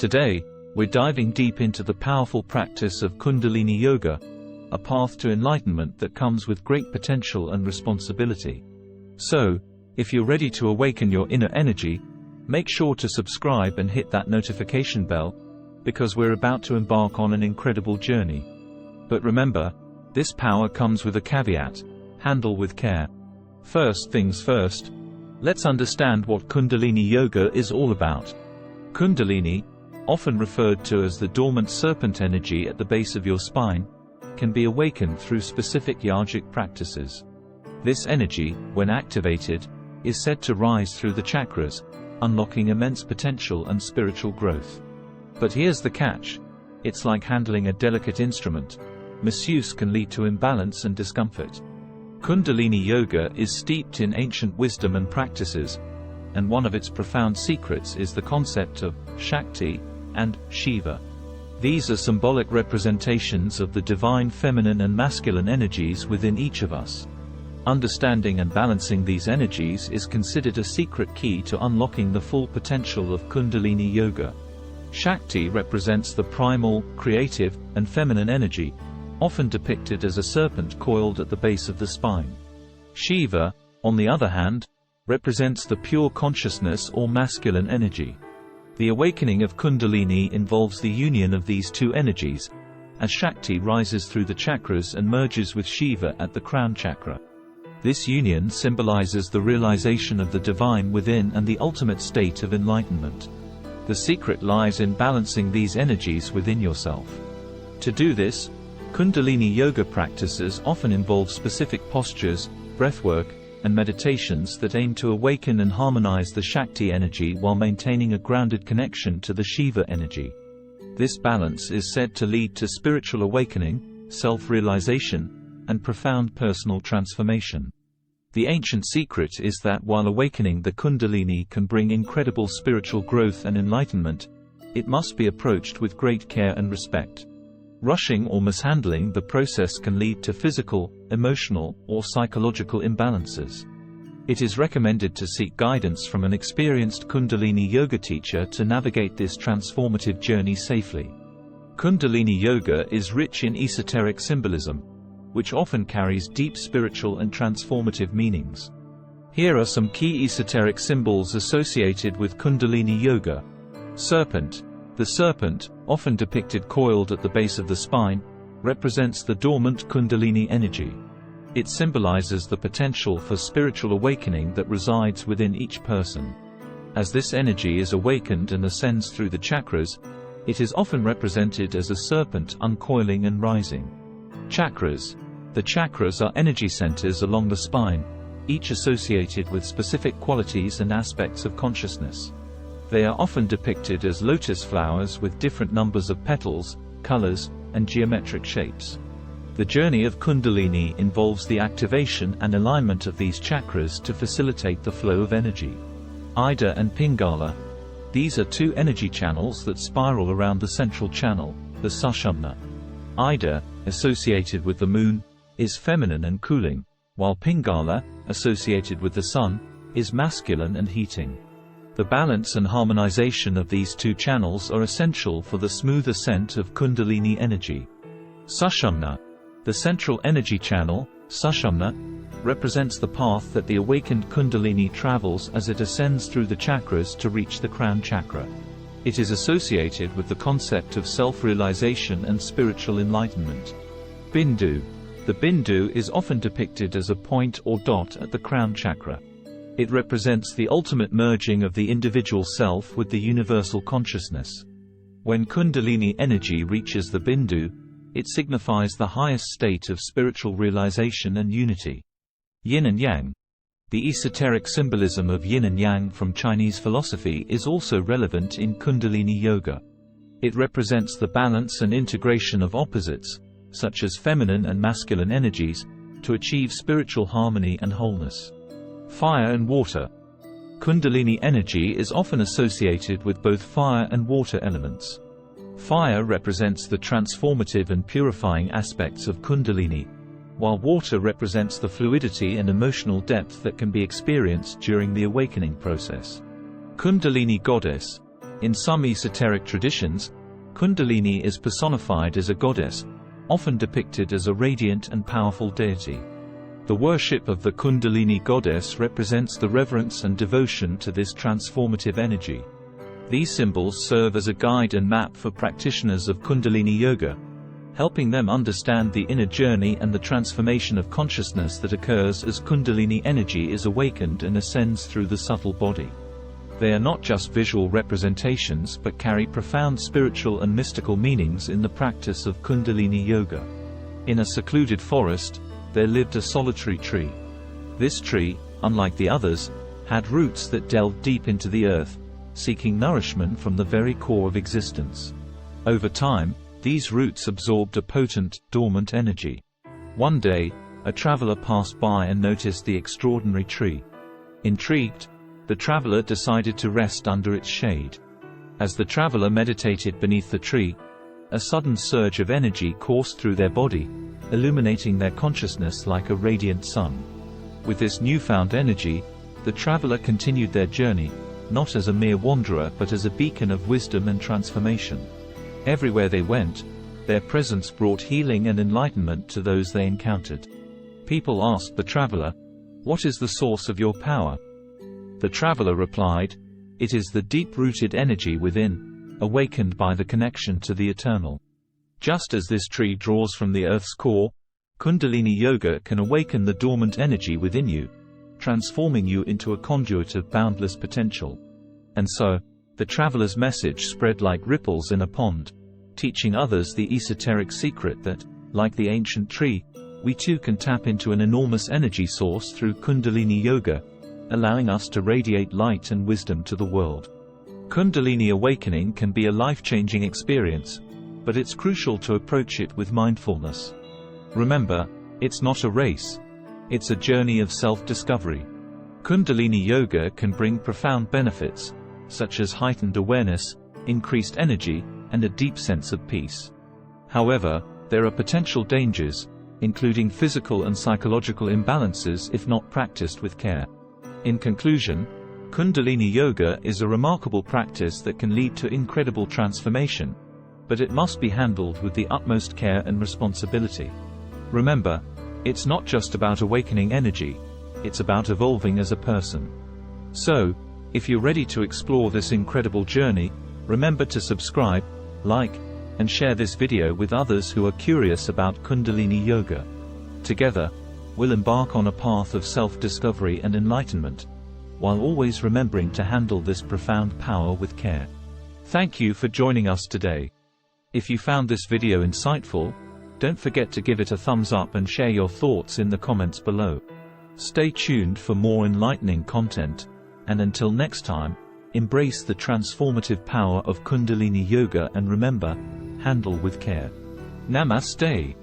Today, we're diving deep into the powerful practice of Kundalini Yoga, a path to enlightenment that comes with great potential and responsibility. So, if you're ready to awaken your inner energy, make sure to subscribe and hit that notification bell, because we're about to embark on an incredible journey. But remember, this power comes with a caveat: handle with care. First things first, let's understand what Kundalini Yoga is all about. Kundalini, often referred to as the dormant serpent energy at the base of your spine, can be awakened through specific yogic practices. This energy, when activated, is said to rise through the chakras, unlocking immense potential and spiritual growth. But here's the catch: it's like handling a delicate instrument. Misuse can lead to imbalance and discomfort. Kundalini Yoga is steeped in ancient wisdom and practices, and one of its profound secrets is the concept of Shakti and Shiva. These are symbolic representations of the divine feminine and masculine energies within each of us. Understanding and balancing these energies is considered a secret key to unlocking the full potential of Kundalini Yoga. Shakti represents the primal, creative, and feminine energy, often depicted as a serpent coiled at the base of the spine. Shiva, on the other hand, represents the pure consciousness or masculine energy. The awakening of Kundalini involves the union of these two energies, as Shakti rises through the chakras and merges with Shiva at the crown chakra. This union symbolizes the realization of the divine within and the ultimate state of enlightenment. The secret lies in balancing these energies within yourself. To do this, Kundalini Yoga practices often involve specific postures, breathwork, and meditations that aim to awaken and harmonize the Shakti energy while maintaining a grounded connection to the Shiva energy. This balance is said to lead to spiritual awakening, self-realization, and profound personal transformation. The ancient secret is that while awakening the Kundalini can bring incredible spiritual growth and enlightenment, it must be approached with great care and respect. Rushing or mishandling the process can lead to physical, emotional, or psychological imbalances. It is recommended to seek guidance from an experienced Kundalini Yoga teacher to navigate this transformative journey safely. Kundalini Yoga is rich in esoteric symbolism, which often carries deep spiritual and transformative meanings. Here are some key esoteric symbols associated with Kundalini Yoga. Serpent. The serpent, often depicted coiled at the base of the spine, represents the dormant Kundalini energy. It symbolizes the potential for spiritual awakening that resides within each person. As this energy is awakened and ascends through the chakras, it is often represented as a serpent uncoiling and rising. Chakras. The chakras are energy centers along the spine, each associated with specific qualities and aspects of consciousness. They are often depicted as lotus flowers with different numbers of petals, colors, and geometric shapes. The journey of Kundalini involves the activation and alignment of these chakras to facilitate the flow of energy. Ida and Pingala. These are two energy channels that spiral around the central channel, the Sushumna. Ida, associated with the moon, is feminine and cooling, while Pingala, associated with the sun, is masculine and heating. The balance and harmonization of these two channels are essential for the smooth ascent of Kundalini energy. Sushumna. The central energy channel, Sushumna, represents the path that the awakened Kundalini travels as it ascends through the chakras to reach the crown chakra. It is associated with the concept of self-realization and spiritual enlightenment. Bindu. The Bindu is often depicted as a point or dot at the crown chakra. It represents the ultimate merging of the individual self with the universal consciousness. When Kundalini energy reaches the Bindu, it signifies the highest state of spiritual realization and unity. Yin and Yang. The esoteric symbolism of yin and yang from Chinese philosophy is also relevant in Kundalini Yoga. It represents the balance and integration of opposites, such as feminine and masculine energies, to achieve spiritual harmony and wholeness. Fire and water. Kundalini energy is often associated with both fire and water elements. Fire represents the transformative and purifying aspects of Kundalini, while water represents the fluidity and emotional depth that can be experienced during the awakening process. Kundalini goddess. In some esoteric traditions, Kundalini is personified as a goddess, often depicted as a radiant and powerful deity. The worship of the Kundalini goddess represents the reverence and devotion to this transformative energy. These symbols serve as a guide and map for practitioners of Kundalini Yoga, helping them understand the inner journey and the transformation of consciousness that occurs as Kundalini energy is awakened and ascends through the subtle body. They are not just visual representations but carry profound spiritual and mystical meanings in the practice of Kundalini Yoga. In a secluded forest, there lived a solitary tree. This tree, unlike the others, had roots that delved deep into the earth, seeking nourishment from the very core of existence. Over time, these roots absorbed a potent, dormant energy. One day, a traveler passed by and noticed the extraordinary tree. Intrigued, the traveler decided to rest under its shade. As the traveler meditated beneath the tree, a sudden surge of energy coursed through their body, illuminating their consciousness like a radiant sun. With this newfound energy, the traveler continued their journey, not as a mere wanderer but as a beacon of wisdom and transformation. Everywhere they went, their presence brought healing and enlightenment to those they encountered. People asked the traveler, "What is the source of your power?" The traveler replied, "It is the deep-rooted energy within, awakened by the connection to the eternal." Just as this tree draws from the earth's core, Kundalini Yoga can awaken the dormant energy within you, transforming you into a conduit of boundless potential. And so, the traveler's message spread like ripples in a pond, teaching others the esoteric secret that, like the ancient tree, we too can tap into an enormous energy source through Kundalini Yoga, allowing us to radiate light and wisdom to the world. Kundalini awakening can be a life-changing experience, but it's crucial to approach it with mindfulness. Remember, it's not a race. It's a journey of self-discovery. Kundalini Yoga can bring profound benefits, such as heightened awareness, increased energy, and a deep sense of peace. However, there are potential dangers, including physical and psychological imbalances if not practiced with care. In conclusion, Kundalini Yoga is a remarkable practice that can lead to incredible transformation, but it must be handled with the utmost care and responsibility. Remember, it's not just about awakening energy, it's about evolving as a person. So, if you're ready to explore this incredible journey, remember to subscribe, like, and share this video with others who are curious about Kundalini Yoga. Together, we'll embark on a path of self-discovery and enlightenment, while always remembering to handle this profound power with care. Thank you for joining us today. If you found this video insightful, don't forget to give it a thumbs up and share your thoughts in the comments below. Stay tuned for more enlightening content, and until next time, embrace the transformative power of Kundalini Yoga and remember, handle with care. Namaste.